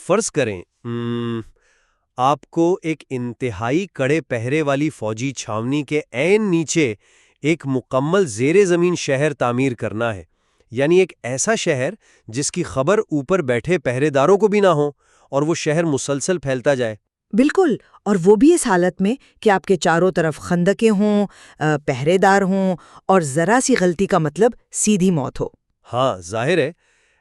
فرض کریں آپ کو ایک انتہائی کڑے پہرے والی فوجی چھاونی کے عین نیچے ایک مکمل زیر زمین شہر تعمیر کرنا ہے، یعنی ایک ایسا شہر جس کی خبر اوپر بیٹھے پہرے داروں کو بھی نہ ہو اور وہ شہر مسلسل پھیلتا جائے۔ بالکل، اور وہ بھی اس حالت میں کہ آپ کے چاروں طرف خندقیں ہوں، پہرے دار ہوں، اور ذرا سی غلطی کا مطلب سیدھی موت ہو۔ ہاں، ظاہر ہے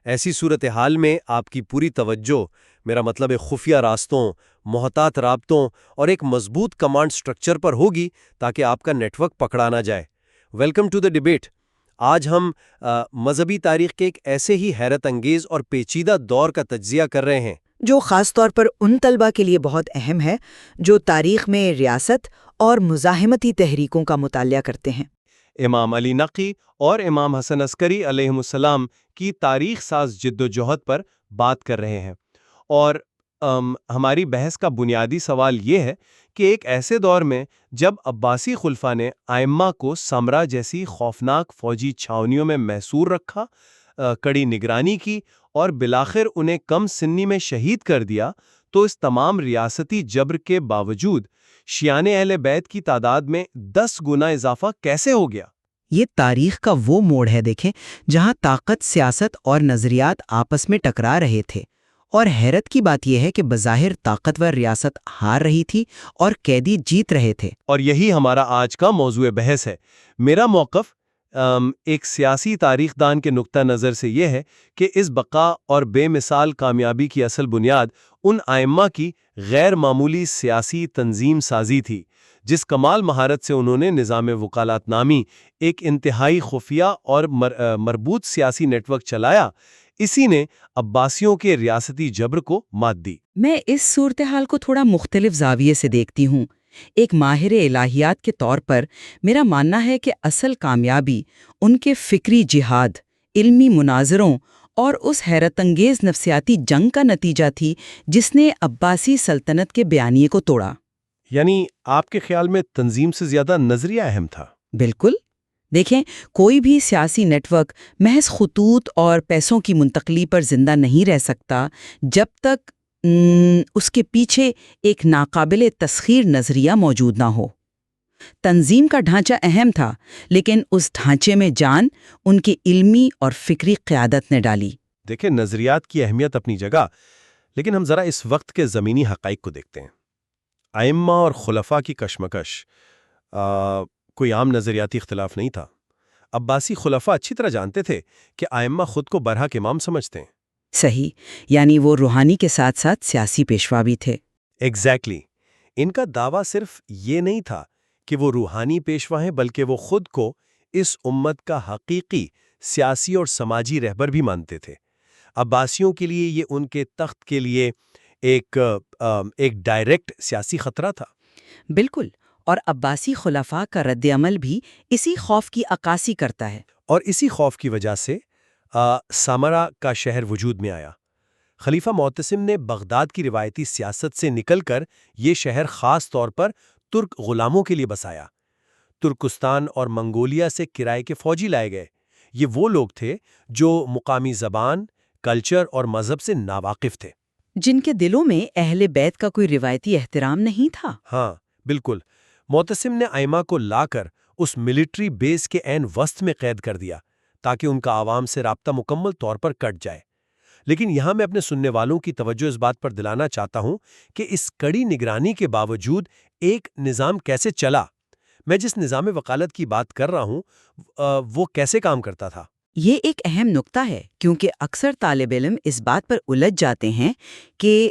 ایسی صورتحال میں آپ کی پوری توجہ، میرا مطلب ہے خفیہ راستوں، محتاط رابطوں اور ایک مضبوط کمانڈ سٹرکچر پر ہوگی تاکہ آپ کا نیٹ ورک پکڑا نہ جائے۔ Welcome to the debate. آج ہم مذہبی تاریخ کے ایک ایسے ہی حیرت انگیز اور پیچیدہ دور کا تجزیہ کر رہے ہیں جو خاص طور پر ان طلبہ کے لیے بہت اہم ہے جو تاریخ میں ریاست اور مزاحمتی تحریکوں کا مطالعہ کرتے ہیں۔ امام علی نقی اور امام حسن عسکری علیہ السلام کی تاریخ ساز جد و جہد پر بات کر رہے ہیں، اور ہماری بحث کا بنیادی سوال یہ ہے کہ ایک ایسے دور میں جب عباسی خلفاء نے ائمہ کو سمرا جیسی خوفناک فوجی چھاونیوں میں محصور رکھا، کڑی نگرانی کی اور بالآخر انہیں کم سنی میں شہید کر دیا، تو اس تمام ریاستی جبر کے باوجود شیعان اہل بیت کی تعداد میں 10 گنا اضافہ کیسے ہو گیا؟ یہ تاریخ کا وہ موڑ ہے، دیکھیں، جہاں طاقت، سیاست اور نظریات آپس میں ٹکرا رہے تھے، اور حیرت کی بات یہ ہے کہ بظاہر طاقتور ریاست ہار رہی تھی اور قیدی جیت رہے تھے۔ اور یہی ہمارا آج کا موضوع بحث ہے۔ میرا موقف ایک سیاسی تاریخ دان کے نقطہ نظر سے یہ ہے کہ اس بقا اور بے مثال کامیابی کی اصل بنیاد ان ائمہ کی غیر معمولی سیاسی تنظیم سازی تھی، جس کمال مہارت سے انہوں نے نظام وکالات نامی ایک انتہائی خفیہ اور مربوط سیاسی نیٹ ورک چلایا۔ اسی نے عباسیوں کے ریاستی جبر کو مات دی۔ میں اس صورتحال کو تھوڑا مختلف زاویے سے دیکھتی ہوں۔ ایک ماہر الہیات کے طور پر میرا ماننا ہے کہ اصل کامیابی ان کے فکری جہاد، علمی مناظروں اور اس حیرت انگیز نفسیاتی جنگ کا نتیجہ تھی جس نے عباسی سلطنت کے بیانیے کو توڑا۔ یعنی آپ کے خیال میں تنظیم سے زیادہ نظریہ اہم تھا؟ بالکل۔ دیکھیں، کوئی بھی سیاسی نیٹ ورک محض خطوط اور پیسوں کی منتقلی پر زندہ نہیں رہ سکتا جب تک اس کے پیچھے ایک ناقابل تسخیر نظریہ موجود نہ ہو۔ تنظیم کا ڈھانچہ اہم تھا، لیکن اس ڈھانچے میں جان ان کی علمی اور فکری قیادت نے ڈالی۔ دیکھیں، نظریات کی اہمیت اپنی جگہ، لیکن ہم ذرا اس وقت کے زمینی حقائق کو دیکھتے ہیں۔ ائمہ اور خلفاء کی کشمکش کوئی عام نظریاتی اختلاف نہیں تھا۔ عباسی خلفاء اچھی طرح جانتے تھے کہ ائمہ خود کو برحق امام سمجھتے ہیں۔ صحیح، یعنی وہ روحانی کے ساتھ ساتھ سیاسی پیشوا بھی تھے۔ ایگزیکٹلی۔ ان کا دعویٰ صرف یہ نہیں تھا کہ وہ روحانی پیشوا ہیں، بلکہ وہ خود کو اس امت کا حقیقی سیاسی اور سماجی رہبر بھی مانتے تھے۔ عباسیوں کے لیے یہ ان کے تخت کے لیے ایک ڈائریکٹ سیاسی خطرہ تھا۔ بالکل، اور عباسی خلفاء کا رد عمل بھی اسی خوف کی عکاسی کرتا ہے۔ اور اسی خوف کی وجہ سے سامرا کا شہر وجود میں آیا۔ خلیفہ معتصم نے بغداد کی روایتی سیاست سے نکل کر یہ شہر خاص طور پر ترک غلاموں کے لیے بسایا۔ ترکستان اور منگولیا سے کرائے کے فوجی لائے گئے۔ یہ وہ لوگ تھے جو مقامی زبان، کلچر اور مذہب سے ناواقف تھے، جن کے دلوں میں اہل بیت کا کوئی روایتی احترام نہیں تھا۔ ہاں بالکل۔ معتصم نے ائمہ کو لا کر اس ملٹری بیس کے عین وسط میں قید کر دیا تاکہ ان کا عوام سے رابطہ مکمل طور پر کٹ جائے۔ لیکن یہاں میں اپنے سننے والوں کی توجہ اس بات پر دلانا چاہتا ہوں کہ اس کڑی نگرانی کے باوجود ایک نظام کیسے چلا۔ میں جس نظام وکالت کی بات کر رہا ہوں وہ کیسے کام کرتا تھا۔ یہ ایک اہم نکتہ ہے، کیونکہ اکثر طالب علم اس بات پر الجھ جاتے ہیں کہ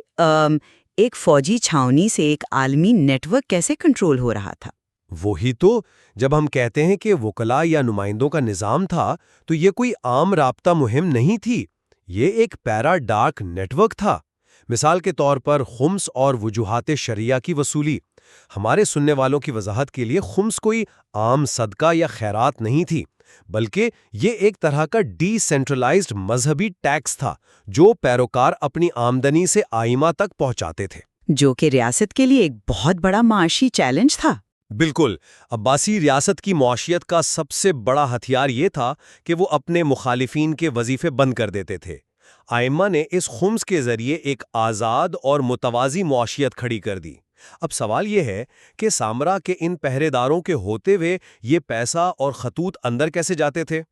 ایک فوجی چھاونی سے ایک عالمی نیٹ ورک کیسے کنٹرول ہو رہا تھا۔ وہی تو، جب ہم کہتے ہیں کہ وکلاء یا نمائندوں کا نظام تھا تو یہ کوئی عام رابطہ مہم نہیں تھی، یہ ایک پیرا ڈاک نیٹ ورک تھا۔ مثال کے طور پر خمس اور وجوہات شرعیہ کی وصولی۔ ہمارے سننے والوں کی وضاحت کے لیے خمس کوئی عام صدقہ یا خیرات نہیں تھی، بلکہ یہ ایک طرح کا ڈی سینٹرلائزڈ مذہبی ٹیکس تھا جو پیروکار اپنی آمدنی سے ائمہ تک پہنچاتے تھے، جو کہ ریاست کے لیے ایک بہت بڑا معاشی چیلنج تھا۔ بالکل۔ عباسی ریاست کی معاشیت کا سب سے بڑا ہتھیار یہ تھا کہ وہ اپنے مخالفین کے وظیفے بند کر دیتے تھے۔ آئمہ نے اس خمس کے ذریعے ایک آزاد اور متوازی معاشیت کھڑی کر دی۔ اب سوال یہ ہے کہ سامرا کے ان پہرے داروں کے ہوتے ہوئے یہ پیسہ اور خطوط اندر کیسے جاتے تھے؟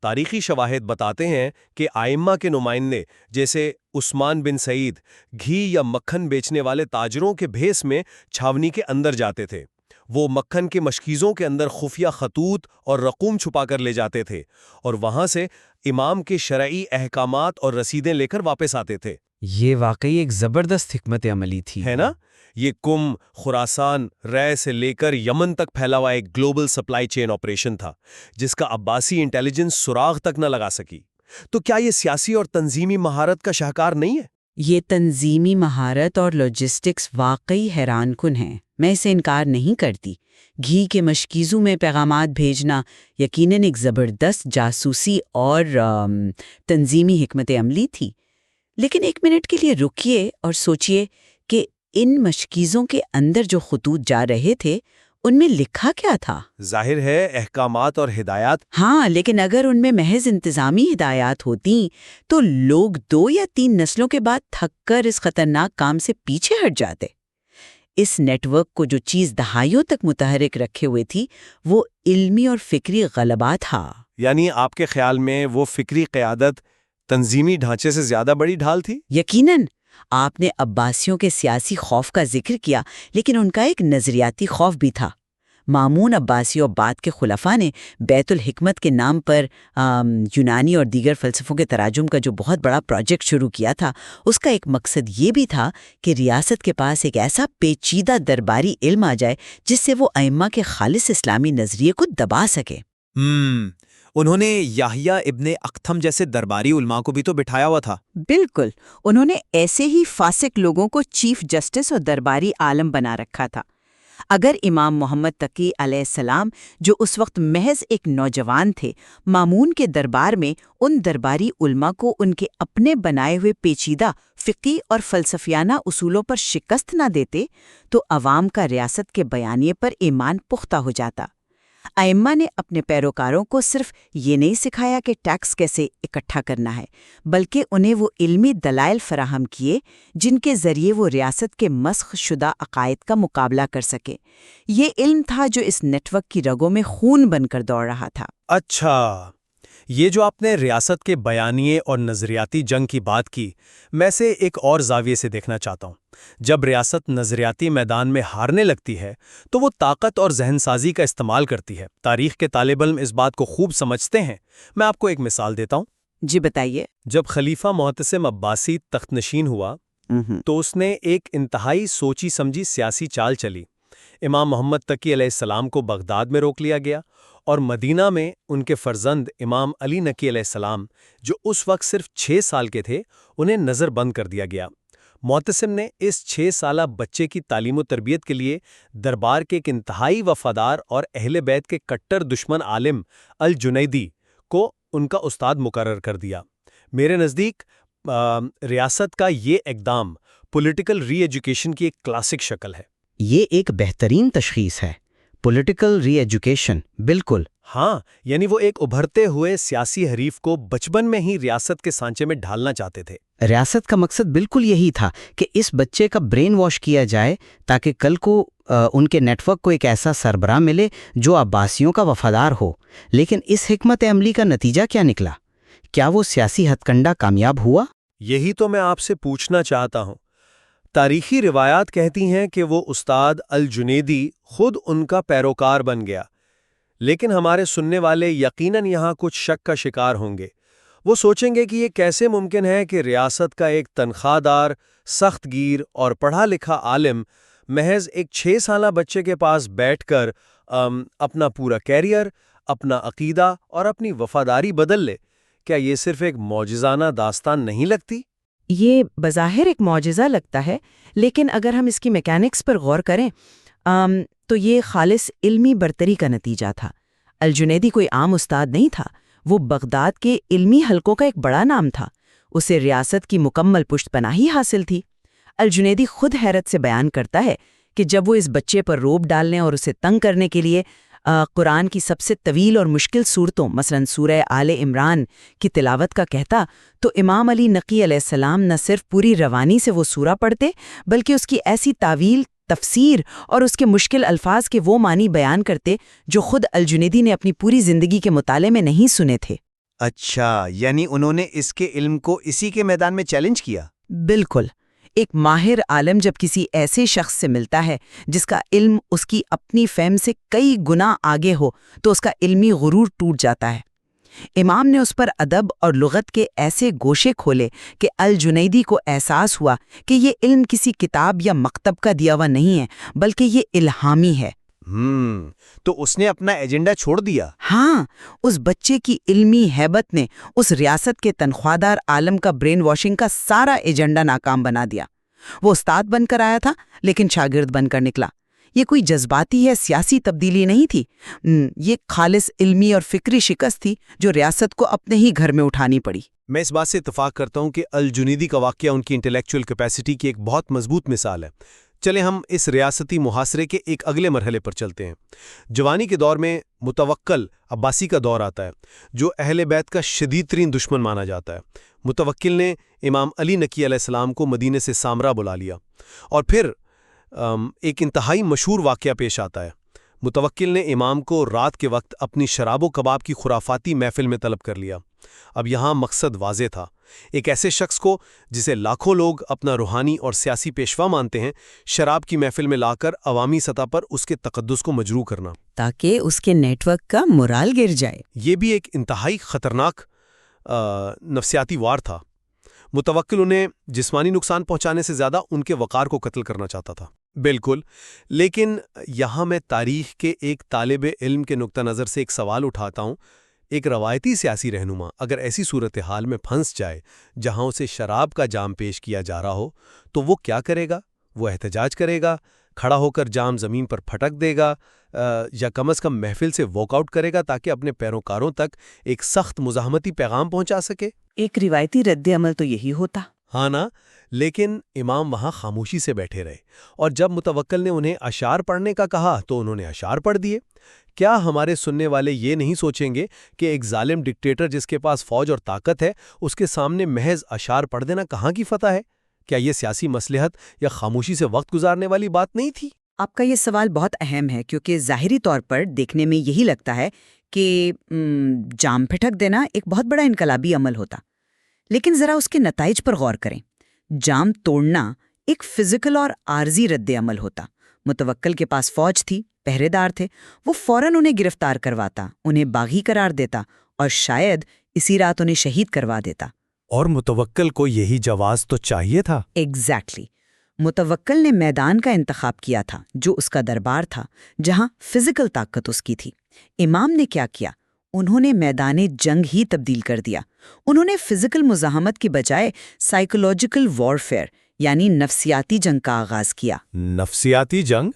تاریخی شواہد بتاتے ہیں کہ آئمہ کے نمائندے جیسے عثمان بن سعید گھی یا مکھن بیچنے والے تاجروں کے بھیس میں چھاونی کے اندر جاتے تھے۔ وہ مکھن کے مشکیزوں کے اندر خفیہ خطوط اور رقوم چھپا کر لے جاتے تھے اور وہاں سے امام کے شرعی احکامات اور رسیدیں لے کر واپس آتے تھے۔ یہ واقعی ایک زبردست حکمت عملی تھی، ہے نا؟ یہ کم، خراسان، رے سے لے کر یمن تک پھیلا ہوا ایک گلوبل سپلائی چین آپریشن تھا جس کا عباسی انٹیلیجنس سراغ تک نہ لگا سکی۔ تو کیا یہ سیاسی اور تنظیمی مہارت کا شاہکار نہیں ہے؟ یہ تنظیمی مہارت اور لاجسٹکس واقعی حیران کن ہیں، میں اسے انکار نہیں کرتی۔ گھی کے مشکیزوں میں پیغامات بھیجنا یقیناً ایک زبردست جاسوسی اور تنظیمی حکمت عملی تھی، لیکن ایک منٹ کے لیے رکیے اور سوچئے کہ ان مشکیزوں کے اندر جو خطوط جا رہے تھے ان میں لکھا کیا تھا؟ ظاہر ہے احکامات اور ہدایات۔ ہاں، لیکن اگر ان میں محض انتظامی ہدایات ہوتیں تو لوگ 2 یا 3 نسلوں کے بعد تھک کر اس خطرناک کام سے پیچھے ہٹ جاتے۔ اس نیٹ ورک کو جو چیز دہائیوں تک متحرک رکھے ہوئے تھی وہ علمی اور فکری غلبہ تھا۔ یعنی آپ کے خیال میں وہ فکری قیادت تنظیمی ڈھانچے سے زیادہ بڑی ڈھال تھی؟ یقیناً۔ آپ نے عباسیوں کے سیاسی خوف کا ذکر کیا، لیکن ان کا ایک نظریاتی خوف بھی تھا۔ مامون عباسی اور بعد کے خلفاء نے بیت الحکمت کے نام پر یونانی اور دیگر فلسفوں کے تراجم کا جو بہت بڑا پروجیکٹ شروع کیا تھا، اس کا ایک مقصد یہ بھی تھا کہ ریاست کے پاس ایک ایسا پیچیدہ درباری علم آ جائے جس سے وہ ائمہ کے خالص اسلامی نظریے کو دبا سکے۔ انہوں نے یحییٰ ابن اختم جیسے درباری علماء کو بھی تو بٹھایا ہوا تھا۔ بالکل، انہوں نے ایسے ہی فاسق لوگوں کو چیف جسٹس اور درباری عالم بنا رکھا تھا۔ اگر امام محمد تقی علیہ السلام، جو اس وقت محض ایک نوجوان تھے، مامون کے دربار میں ان درباری علماء کو ان کے اپنے بنائے ہوئے پیچیدہ فقہی اور فلسفیانہ اصولوں پر شکست نہ دیتے تو عوام کا ریاست کے بیانیے پر ایمان پختہ ہو جاتا۔ ائمہ نے اپنے پیروکاروں کو صرف یہ نہیں سکھایا کہ ٹیکس کیسے اکٹھا کرنا ہے، بلکہ انہیں وہ علمی دلائل فراہم کیے جن کے ذریعے وہ ریاست کے مسخ شدہ عقائد کا مقابلہ کر سکے۔ یہ علم تھا جو اس نیٹ ورک کی رگوں میں خون بن کر دوڑ رہا تھا۔ اچھا، یہ جو آپ نے ریاست کے بیانیے اور نظریاتی جنگ کی بات کی، میں اسے ایک اور زاویے سے دیکھنا چاہتا ہوں۔ جب ریاست نظریاتی میدان میں ہارنے لگتی ہے تو وہ طاقت اور ذہن سازی کا استعمال کرتی ہے۔ تاریخ کے طالب علم اس بات کو خوب سمجھتے ہیں۔ میں آپ کو ایک مثال دیتا ہوں۔ جی بتائیے۔ جب خلیفہ معتصم عباسی تخت نشین ہوا تو اس نے ایک انتہائی سوچی سمجھی سیاسی چال چلی۔ امام محمد تقی علیہ السلام کو بغداد میں روک لیا گیا اور مدینہ میں ان کے فرزند امام علی نقی علیہ السلام، جو اس وقت صرف 6 سال کے تھے، انہیں نظر بند کر دیا گیا۔ معتصم نے اس 6 سالہ بچے کی تعلیم و تربیت کے لیے دربار کے ایک انتہائی وفادار اور اہل بیت کے کٹر دشمن عالم الجنیدی کو ان کا استاد مقرر کر دیا۔ میرے نزدیک ریاست کا یہ اقدام پولیٹیکل ری ایجوکیشن کی ایک کلاسک شکل ہے۔ یہ ایک بہترین تشخیص ہے، پولیٹیکل ری ایجوکیشن۔ بالکل، ہاں، یعنی وہ ایک ابھرتے ہوئے سیاسی حریف کو بچپن میں ہی ریاست کے سانچے میں ڈھالنا چاہتے تھے۔ ریاست کا مقصد بالکل یہی تھا کہ اس بچے کا برین واش کیا جائے تاکہ کل کو ان کے نیٹ ورک کو ایک ایسا سربراہ ملے جو عباسیوں کا وفادار ہو۔ لیکن اس حکمت عملی کا نتیجہ کیا نکلا؟ کیا وہ سیاسی ہتھ کنڈا کامیاب ہوا؟ یہی تو میں آپ سے پوچھنا چاہتا ہوں۔ تاریخی روایات کہتی ہیں کہ وہ استاد الجنیدی خود ان کا پیروکار بن گیا، لیکن ہمارے سننے والے یقیناً یہاں کچھ شک کا شکار ہوں گے۔ وہ سوچیں گے کہ یہ کیسے ممکن ہے کہ ریاست کا ایک تنخواہ دار، سخت گیر اور پڑھا لکھا عالم محض ایک 6 سالہ بچے کے پاس بیٹھ کر اپنا پورا کیریئر، اپنا عقیدہ اور اپنی وفاداری بدل لے۔ کیا یہ صرف ایک معجزانہ داستان نہیں لگتی؟ یہ بظاہر ایک معجزہ لگتا ہے، لیکن اگر ہم اس کی میکینکس پر غور کریں تو یہ خالص علمی برتری کا نتیجہ تھا۔ الجنیدی کوئی عام استاد نہیں تھا، وہ بغداد کے علمی حلقوں کا ایک بڑا نام تھا۔ اسے ریاست کی مکمل پشت پناہی حاصل تھی۔ الجنیدی خود حیرت سے بیان کرتا ہے کہ جب وہ اس بچے پر روب ڈالنے اور اسے تنگ کرنے کے لیے قرآن کی سب سے طویل اور مشکل صورتوں مثلا سورہ آل عمران کی تلاوت کا کہتا تو امام علی نقی علیہ السلام نہ صرف پوری روانی سے وہ سورہ پڑھتے بلکہ اس کی ایسی تعویل تفسیر اور اس کے مشکل الفاظ کے وہ معنی بیان کرتے جو خود الجنیدی نے اپنی پوری زندگی کے مطالعے میں نہیں سنے تھے۔ اچھا، یعنی انہوں نے اس کے علم کو اسی کے میدان میں چیلنج کیا؟ بالکل۔ ایک ماہر عالم جب کسی ایسے شخص سے ملتا ہے جس کا علم اس کی اپنی فہم سے کئی گنا آگے ہو تو اس کا علمی غرور ٹوٹ جاتا ہے۔ امام نے اس پر ادب اور لغت کے ایسے گوشے کھولے کہ الجنیدی کو احساس ہوا کہ یہ علم کسی کتاب یا مکتب کا دیا ہوا نہیں ہے بلکہ یہ الہامی ہے۔ تو اس نے اپنا ایجنڈا چھوڑ دیا؟ ہاں، اس بچے کی علمی ہیبت نے اس ریاست کے تنخواہدار عالم کا برین واشنگ کا سارا ایجنڈا ناکام بنا دیا۔ وہ استاد بن کر آیا تھا لیکن شاگرد بن کر نکلا۔ یہ کوئی جذباتی یا سیاسی تبدیلی نہیں تھی، یہ خالص علمی اور فکری شکست تھی جو ریاست کو اپنے ہی گھر میں اٹھانی پڑی۔ میں اس بات سے اتفاق کرتا ہوں کہ الجنیدی کا واقعہ ان کی انٹلیکچوئل کیپیسٹی کی ایک بہت مضبوط مثال ہے۔ چلیں ہم اس ریاستی محاصرے کے ایک اگلے مرحلے پر چلتے ہیں۔ جوانی کے دور میں متوکل عباسی کا دور آتا ہے جو اہل بیت کا شدید ترین دشمن مانا جاتا ہے۔ متوکل نے امام علی نقی علیہ السلام کو مدینے سے سامرا بلا لیا اور پھر ایک انتہائی مشہور واقعہ پیش آتا ہے۔ متوکل نے امام کو رات کے وقت اپنی شراب و کباب کی خرافاتی محفل میں طلب کر لیا۔ اب یہاں مقصد واضح تھا، ایک ایسے شخص کو جسے لاکھوں لوگ اپنا روحانی اور سیاسی پیشوا مانتے ہیں شراب کی محفل میں لا کر عوامی سطح پر اس کے تقدس کو مجروح کرنا، تاکہ اس کے نیٹ ورک کا مورال گر جائے۔ یہ بھی ایک انتہائی خطرناک نفسیاتی وار تھا۔ متوکل انہیں جسمانی نقصان پہنچانے سے زیادہ ان کے وقار کو قتل کرنا چاہتا تھا۔ بالکل، لیکن یہاں میں تاریخ کے ایک طالب علم کے نقطہ نظر سے ایک سوال اٹھاتا ہوں۔ ایک روایتی سیاسی رہنما اگر ایسی صورتحال میں پھنس جائے جہاں اسے شراب کا جام پیش کیا جا رہا ہو تو وہ کیا کرے گا؟ وہ احتجاج کرے گا، کھڑا ہو کر جام زمین پر پھٹک دے گا، یا کم از کم محفل سے واک آؤٹ کرے گا تاکہ اپنے پیروکاروں تک ایک سخت مزاحمتی پیغام پہنچا سکے؟ ایک روایتی رد عمل تو یہی ہوتا۔ ہاں نا، لیکن امام وہاں خاموشی سے بیٹھے رہے اور جب متوکل نے انہیں اشعار پڑھنے کا کہا تو انہوں نے اشعار پڑھ دیے۔ کیا ہمارے سننے والے یہ نہیں سوچیں گے کہ ایک ظالم ڈکٹیٹر جس کے پاس فوج اور طاقت ہے اس کے سامنے محض اشعار پڑھ دینا کہاں کی فتح ہے؟ کیا یہ سیاسی مصلحت یا خاموشی سے وقت گزارنے والی بات نہیں تھی؟ آپ کا یہ سوال بہت اہم ہے کیونکہ ظاہری طور پر دیکھنے میں یہی لگتا ہے کہ جام پھٹک دینا ایک بہت بڑا انقلابی عمل ہوتا، لیکن ذرا اس کے نتائج پر غور کریں۔ جام توڑنا ایک فزیکل اور عارضی رد عمل ہوتا۔ متوکل کے پاس فوج تھی، پہرے دار تھے، وہ فوراً انہیں گرفتار کرواتا، انہیں باغی قرار دیتا اور شاید اسی رات انہیں شہید کروا دیتا۔ اور متوکل کو یہی جواز تو چاہیے تھا۔ ایگزیکٹلی۔ متوکل نے میدان کا انتخاب کیا تھا جو اس کا دربار تھا، جہاں فزیکل طاقت اس کی تھی۔ امام نے کیا کیا؟ انہوں نے میدان جنگ ہی تبدیل کر دیا۔ انہوں نے فزیکل مزاحمت کی بجائے سائیکولوجیکل وارفیئر یعنی نفسیاتی جنگ کا آغاز کیا۔ نفسیاتی جنگ؟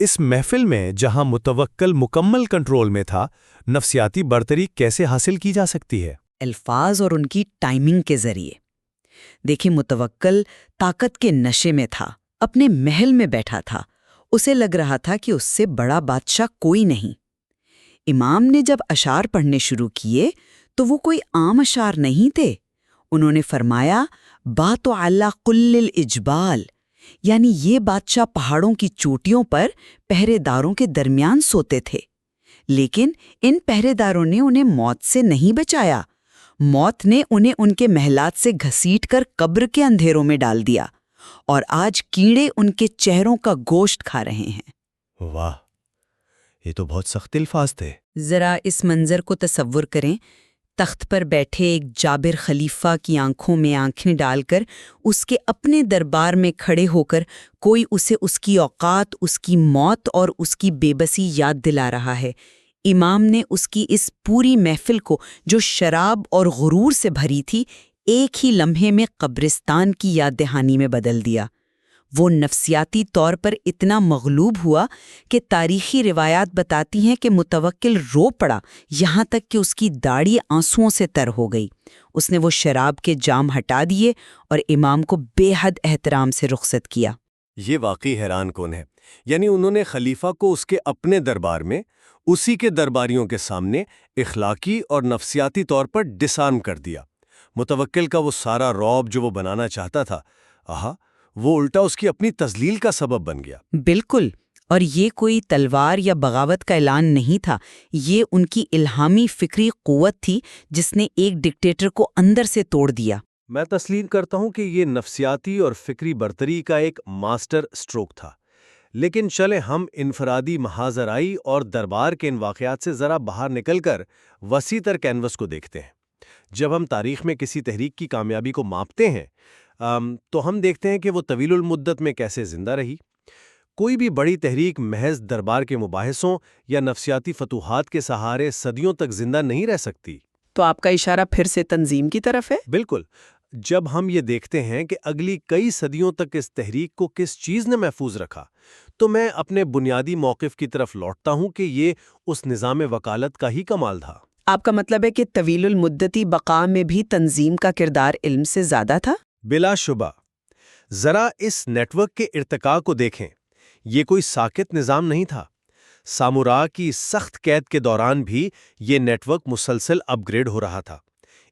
اس محفل میں جہاں متوکل مکمل کنٹرول میں تھا، نفسیاتی برتری کیسے حاصل کی جا سکتی ہے؟ الفاظ اور ان کی ٹائمنگ کے ذریعے۔ دیکھیں، متوکل طاقت کے نشے میں تھا، اپنے محل میں بیٹھا تھا، اسے لگ رہا تھا کہ اس سے بڑا بادشاہ کوئی نہیں۔ امام نے جب اشعار پڑھنے شروع کیے تو وہ کوئی عام اشعار نہیں تھے۔ انہوں نے فرمایا بات علی قل الاجبال، یعنی یہ بادشاہ پہاڑوں کی چوٹیوں پر پہرے داروں کے درمیان سوتے تھے، لیکن ان پہرے داروں نے انہیں موت سے نہیں بچایا۔ موت نے انہیں ان کے محلات سے گھسیٹ کر قبر کے اندھیروں میں ڈال دیا، اور آج کیڑے ان کے چہروں کا گوشت کھا رہے ہیں۔ واہ، یہ تو بہت سخت الفاظ تھے۔ ذرا اس منظر کو تصور کریں، تخت پر بیٹھے ایک جابر خلیفہ کی آنکھوں میں آنکھیں ڈال کر اس کے اپنے دربار میں کھڑے ہو کر کوئی اسے اس کی اوقات، اس کی موت اور اس کی بے بسی یاد دلا رہا ہے۔ امام نے اس کی اس پوری محفل کو جو شراب اور غرور سے بھری تھی ایک ہی لمحے میں قبرستان کی یاد دہانی میں بدل دیا۔ وہ نفسیاتی طور پر اتنا مغلوب ہوا کہ تاریخی روایات بتاتی ہیں کہ متوکل رو پڑا، یہاں تک کہ اس کی داڑھی آنسوؤں سے تر ہو گئی۔ اس نے وہ شراب کے جام ہٹا دیے اور امام کو بے حد احترام سے رخصت کیا۔ یہ واقعی حیران کن ہے. یعنی انہوں نے خلیفہ کو اس کے اپنے دربار میں اسی کے درباریوں کے سامنے اخلاقی اور نفسیاتی طور پر ڈسارم کر دیا. متوکل کا وہ سارا رعب جو وہ بنانا چاہتا تھا، وہ الٹا اس کی اپنی تذلیل کا سبب بن گیا. بالکل، اور یہ کوئی تلوار یا بغاوت کا اعلان نہیں تھا، یہ ان کی الہامی فکری قوت تھی جس نے ایک ڈکٹیٹر کو اندر سے توڑ دیا۔ میں تسلیم کرتا ہوں کہ یہ نفسیاتی اور فکری برتری کا ایک ماسٹر سٹروک تھا، لیکن چلیں ہم انفرادی محاذرائی اور دربار کے ان واقعات سے ذرا باہر نکل کر وسیع تر کینوس کو دیکھتے ہیں۔ جب ہم تاریخ میں کسی تحریک کی کامیابی کو ماپتے ہیں تو ہم دیکھتے ہیں کہ وہ طویل المدت میں کیسے زندہ رہی۔ کوئی بھی بڑی تحریک محض دربار کے مباحثوں یا نفسیاتی فتوحات کے سہارے صدیوں تک زندہ نہیں رہ سکتی۔ تو آپ کا اشارہ پھر سے تنظیم کی طرف ہے؟ بالکل۔ جب ہم یہ دیکھتے ہیں کہ اگلی کئی صدیوں تک اس تحریک کو کس چیز نے محفوظ رکھا، تو میں اپنے بنیادی موقف کی طرف لوٹتا ہوں کہ یہ اس نظام وکالت کا ہی کمال تھا۔ آپ کا مطلب ہے کہ طویل المدتی بقا میں بھی تنظیم کا کردار علم سے زیادہ تھا؟ بلا شبہ۔ ذرا اس نیٹ ورک کے ارتقاء کو دیکھیں، یہ کوئی ساکت نظام نہیں تھا۔ سامورا کی سخت قید کے دوران بھی یہ نیٹ ورک مسلسل اپ گریڈ ہو رہا تھا۔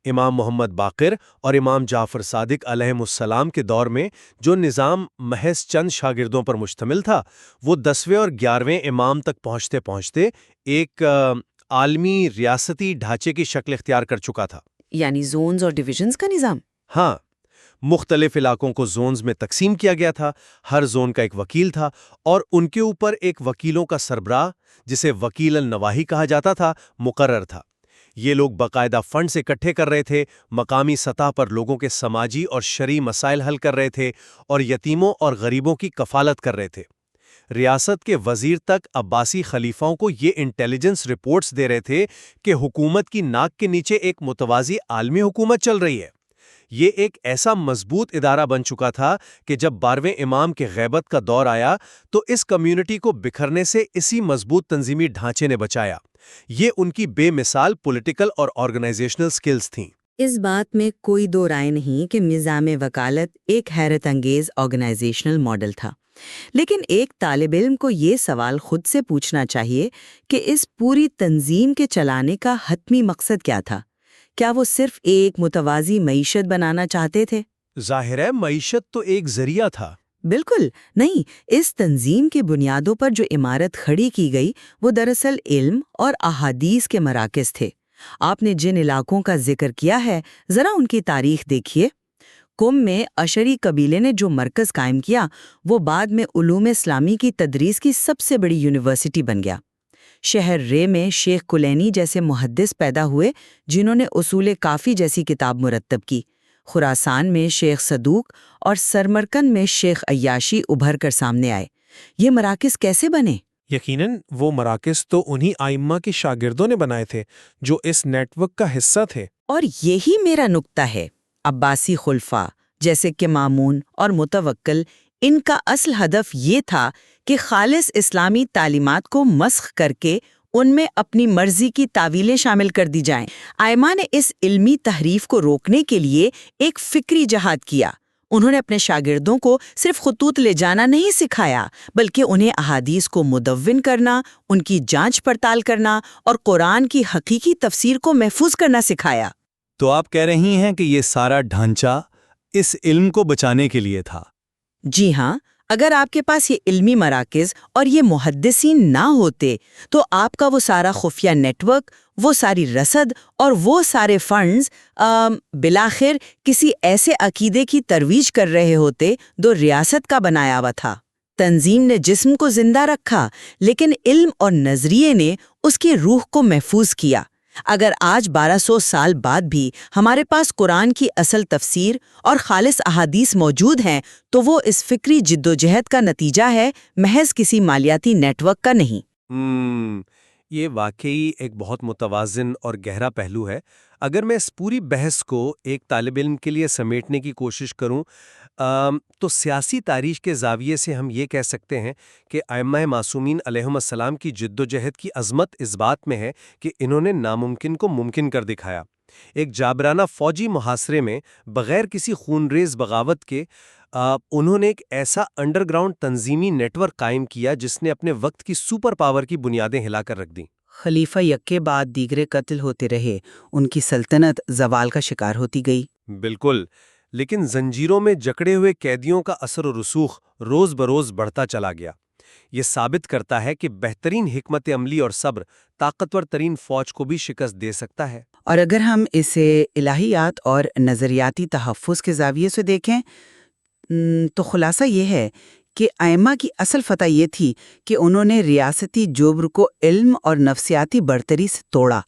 امام محمد باقر اور امام جعفر صادق علیہم السلام کے دور میں جو نظام محض چند شاگردوں پر مشتمل تھا، وہ 10ویں اور 11ویں امام تک پہنچتے پہنچتے ایک عالمی ریاستی ڈھانچے کی شکل اختیار کر چکا تھا۔ یعنی زونز اور ڈویژنز کا نظام؟ ہاں، مختلف علاقوں کو زونز میں تقسیم کیا گیا تھا، ہر زون کا ایک وکیل تھا اور ان کے اوپر ایک وکیلوں کا سربراہ، جسے وکیل النواحی کہا جاتا تھا، مقرر تھا۔ یہ لوگ باقاعدہ فنڈز اکٹھے کر رہے تھے، مقامی سطح پر لوگوں کے سماجی اور شرعی مسائل حل کر رہے تھے اور یتیموں اور غریبوں کی کفالت کر رہے تھے۔ ریاست کے وزیر تک عباسی خلیفاؤں کو یہ انٹیلیجنس رپورٹس دے رہے تھے کہ حکومت کی ناک کے نیچے ایک متوازی عالمی حکومت چل رہی ہے۔ یہ ایک ایسا مضبوط ادارہ بن چکا تھا کہ جب 12ویں امام کے غیبت کا دور آیا تو اس کمیونٹی کو بکھرنے سے اسی مضبوط تنظیمی ڈھانچے نے بچایا۔ یہ ان کی بے مثال پولیٹیکل اور آرگنائزیشنل سکلز تھیں۔ اس بات میں کوئی دو رائے نہیں کہ نظام وکالت ایک حیرت انگیز آرگنائزیشنل ماڈل تھا، لیکن ایک طالب علم کو یہ سوال خود سے پوچھنا چاہیے کہ اس پوری تنظیم کے چلانے کا حتمی مقصد کیا تھا؟ کیا وہ صرف ایک متوازی معیشت بنانا چاہتے تھے؟ ظاہر ہے معیشت تو ایک ذریعہ تھا۔ بالکل نہیں، اس تنظیم کی بنیادوں پر جو عمارت کھڑی کی گئی وہ دراصل علم اور احادیث کے مراکز تھے۔ آپ نے جن علاقوں کا ذکر کیا ہے، ذرا ان کی تاریخ دیکھیے۔ قم میں اشری قبیلے نے جو مرکز قائم کیا، وہ بعد میں علوم اسلامی کی تدریس کی سب سے بڑی یونیورسٹی بن گیا۔ شہر رے میں شیخ کلینی جیسے محدث پیدا ہوئے جنہوں نے اصول کافی جیسی کتاب مرتب کی۔ خراسان میں شیخ صدوق اور سرمرکند میں شیخ عیاشی ابھر کر سامنے آئے۔ یہ مراکز کیسے بنے؟ یقیناً وہ مراکز تو انہی آئمہ کے شاگردوں نے بنائے تھے جو اس نیٹ ورک کا حصہ تھے۔ اور یہی میرا نقطہ ہے۔ عباسی خلفاء جیسے کہ مامون اور متوکل، ان کا اصل ہدف یہ تھا کہ خالص اسلامی تعلیمات کو مسخ کر کے ان میں اپنی مرضی کی تعویلیں شامل کر دی جائیں۔ ائمہ نے اس علمی تحریف کو روکنے کے لیے ایک فکری جہاد کیا۔ انہوں نے اپنے شاگردوں کو صرف خطوط لے جانا نہیں سکھایا، بلکہ انہیں احادیث کو مدون کرنا، ان کی جانچ پڑتال کرنا اور قرآن کی حقیقی تفسیر کو محفوظ کرنا سکھایا۔ تو آپ کہہ رہی ہیں کہ یہ سارا ڈھانچہ اس علم کو بچانے کے لیے تھا؟ جی ہاں، اگر آپ کے پاس یہ علمی مراکز اور یہ محدثین نہ ہوتے تو آپ کا وہ سارا خفیہ نیٹ ورک، وہ ساری رسد اور وہ سارے فنڈز بالآخر کسی ایسے عقیدے کی ترویج کر رہے ہوتے جو ریاست کا بنایا ہوا تھا۔ تنظیم نے جسم کو زندہ رکھا، لیکن علم اور نظریے نے اس کی روح کو محفوظ کیا۔ اگر آج 1200 سال بعد بھی ہمارے پاس قرآن کی اصل تفسیر اور خالص احادیث موجود ہیں تو وہ اس فکری جدوجہد کا نتیجہ ہے، محض کسی مالیاتی نیٹ ورک کا نہیں۔ یہ واقعی ایک بہت متوازن اور گہرا پہلو ہے۔ اگر میں اس پوری بحث کو ایک طالب علم کے لیے سمیٹنے کی کوشش کروں تو سیاسی تاریخ کے زاویے سے ہم یہ کہہ سکتے ہیں کہ ائمہ معصومین علیہم السلام کی جدوجہد کی عظمت اس بات میں ہے کہ انہوں نے ناممکن کو ممکن کر دکھایا۔ ایک جابرانہ فوجی محاصرے میں بغیر کسی خونریز بغاوت کے انہوں نے ایک ایسا انڈر گراؤنڈ تنظیمی نیٹ ورک قائم کیا جس نے اپنے وقت کی سپر پاور کی بنیادیں ہلا کر رکھ دیں۔ خلیفہ یک کے بعد دیگرے قتل ہوتے رہے، ان کی سلطنت زوال کا شکار ہوتی گئی۔ بالکل، لیکن زنجیروں میں جکڑے ہوئے قیدیوں کا اثر و رسوخ روز بروز بڑھتا چلا گیا۔ یہ ثابت کرتا ہے کہ بہترین حکمت عملی اور صبر طاقتور ترین فوج کو بھی شکست دے سکتا ہے۔ اور اگر ہم اسے الہیات اور نظریاتی تحفظ کے زاویے سے دیکھیں تو خلاصہ یہ ہے کہ ائمہ کی اصل فتح یہ تھی کہ انہوں نے ریاستی جبر کو علم اور نفسیاتی برتری سے توڑا۔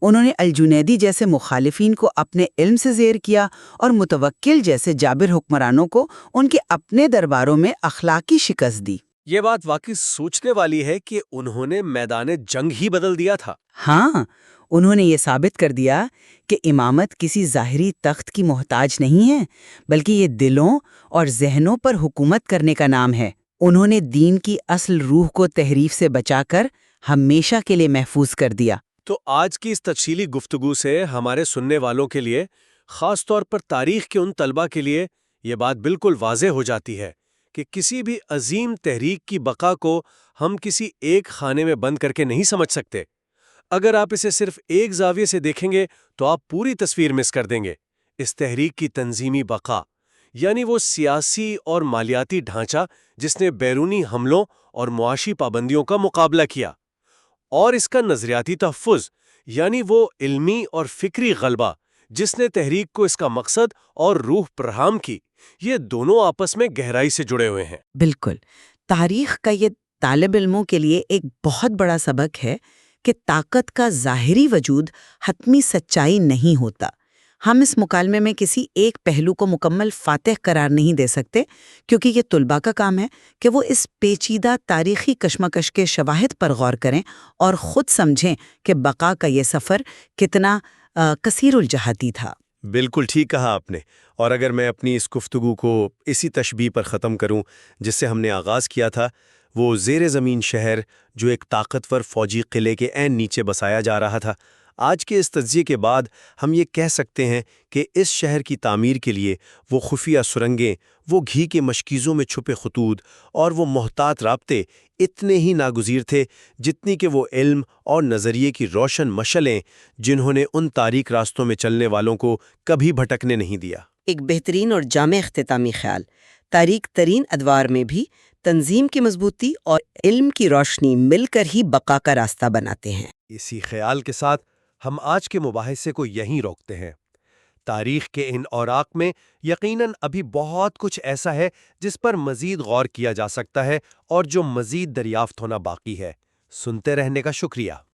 انہوں نے الجنیدی جیسے مخالفین کو اپنے علم سے زیر کیا اور متوکل جیسے جابر حکمرانوں کو ان کے اپنے درباروں میں اخلاقی شکست دی۔ یہ بات واقعی سوچنے والی ہے کہ انہوں نے میدان جنگ ہی بدل دیا تھا۔ ہاں، انہوں نے یہ ثابت کر دیا کہ امامت کسی ظاہری تخت کی محتاج نہیں ہے، بلکہ یہ دلوں اور ذہنوں پر حکومت کرنے کا نام ہے۔ انہوں نے دین کی اصل روح کو تحریف سے بچا کر ہمیشہ کے لیے محفوظ کر دیا۔ تو آج کی اس تفصیلی گفتگو سے ہمارے سننے والوں کے لیے، خاص طور پر تاریخ کے ان طلبہ کے لیے، یہ بات بالکل واضح ہو جاتی ہے کہ کسی بھی عظیم تحریک کی بقا کو ہم کسی ایک خانے میں بند کر کے نہیں سمجھ سکتے۔ اگر آپ اسے صرف ایک زاویے سے دیکھیں گے تو آپ پوری تصویر مس کر دیں گے۔ اس تحریک کی تنظیمی بقا، یعنی وہ سیاسی اور مالیاتی ڈھانچہ جس نے بیرونی حملوں اور معاشی پابندیوں کا مقابلہ کیا، اور اس کا نظریاتی تحفظ، یعنی وہ علمی اور فکری غلبہ جس نے تحریک کو اس کا مقصد اور روح فراہم کی، یہ دونوں آپس میں گہرائی سے جڑے ہوئے ہیں۔ بالکل، تاریخ کا یہ طالب علموں کے لیے ایک بہت بڑا سبق ہے کہ طاقت کا ظاہری وجود حتمی سچائی نہیں ہوتا۔ ہم اس مکالمے میں کسی ایک پہلو کو مکمل فاتح قرار نہیں دے سکتے، کیونکہ یہ طلباء کا کام ہے کہ وہ اس پیچیدہ تاریخی کشمکش کے شواہد پر غور کریں اور خود سمجھیں کہ بقا کا یہ سفر کتنا کثیر الجہتی تھا۔ بالکل ٹھیک کہا آپ نے، اور اگر میں اپنی اس گفتگو کو اسی تشبیہ پر ختم کروں جس سے ہم نے آغاز کیا تھا، وہ زیر زمین شہر جو ایک طاقتور فوجی قلعے کے عین نیچے بسایا جا رہا تھا، آج کے اس تجزیے کے بعد ہم یہ کہہ سکتے ہیں کہ اس شہر کی تعمیر کے لیے وہ خفیہ سرنگیں، وہ گھی کے مشکیزوں میں چھپے خطوط اور وہ محتاط رابطے اتنے ہی ناگزیر تھے جتنی کہ وہ علم اور نظریے کی روشن مشعلیں جنہوں نے ان تاریک راستوں میں چلنے والوں کو کبھی بھٹکنے نہیں دیا۔ ایک بہترین اور جامع اختتامی خیال، تاریک ترین ادوار میں بھی تنظیم کی مضبوطی اور علم کی روشنی مل کر ہی بقا کا راستہ بناتے ہیں۔ اسی خیال کے ساتھ ہم آج کے مباحثے کو یہیں روکتے ہیں۔ تاریخ کے ان اوراق میں یقیناً ابھی بہت کچھ ایسا ہے جس پر مزید غور کیا جا سکتا ہے اور جو مزید دریافت ہونا باقی ہے۔ سنتے رہنے کا شکریہ۔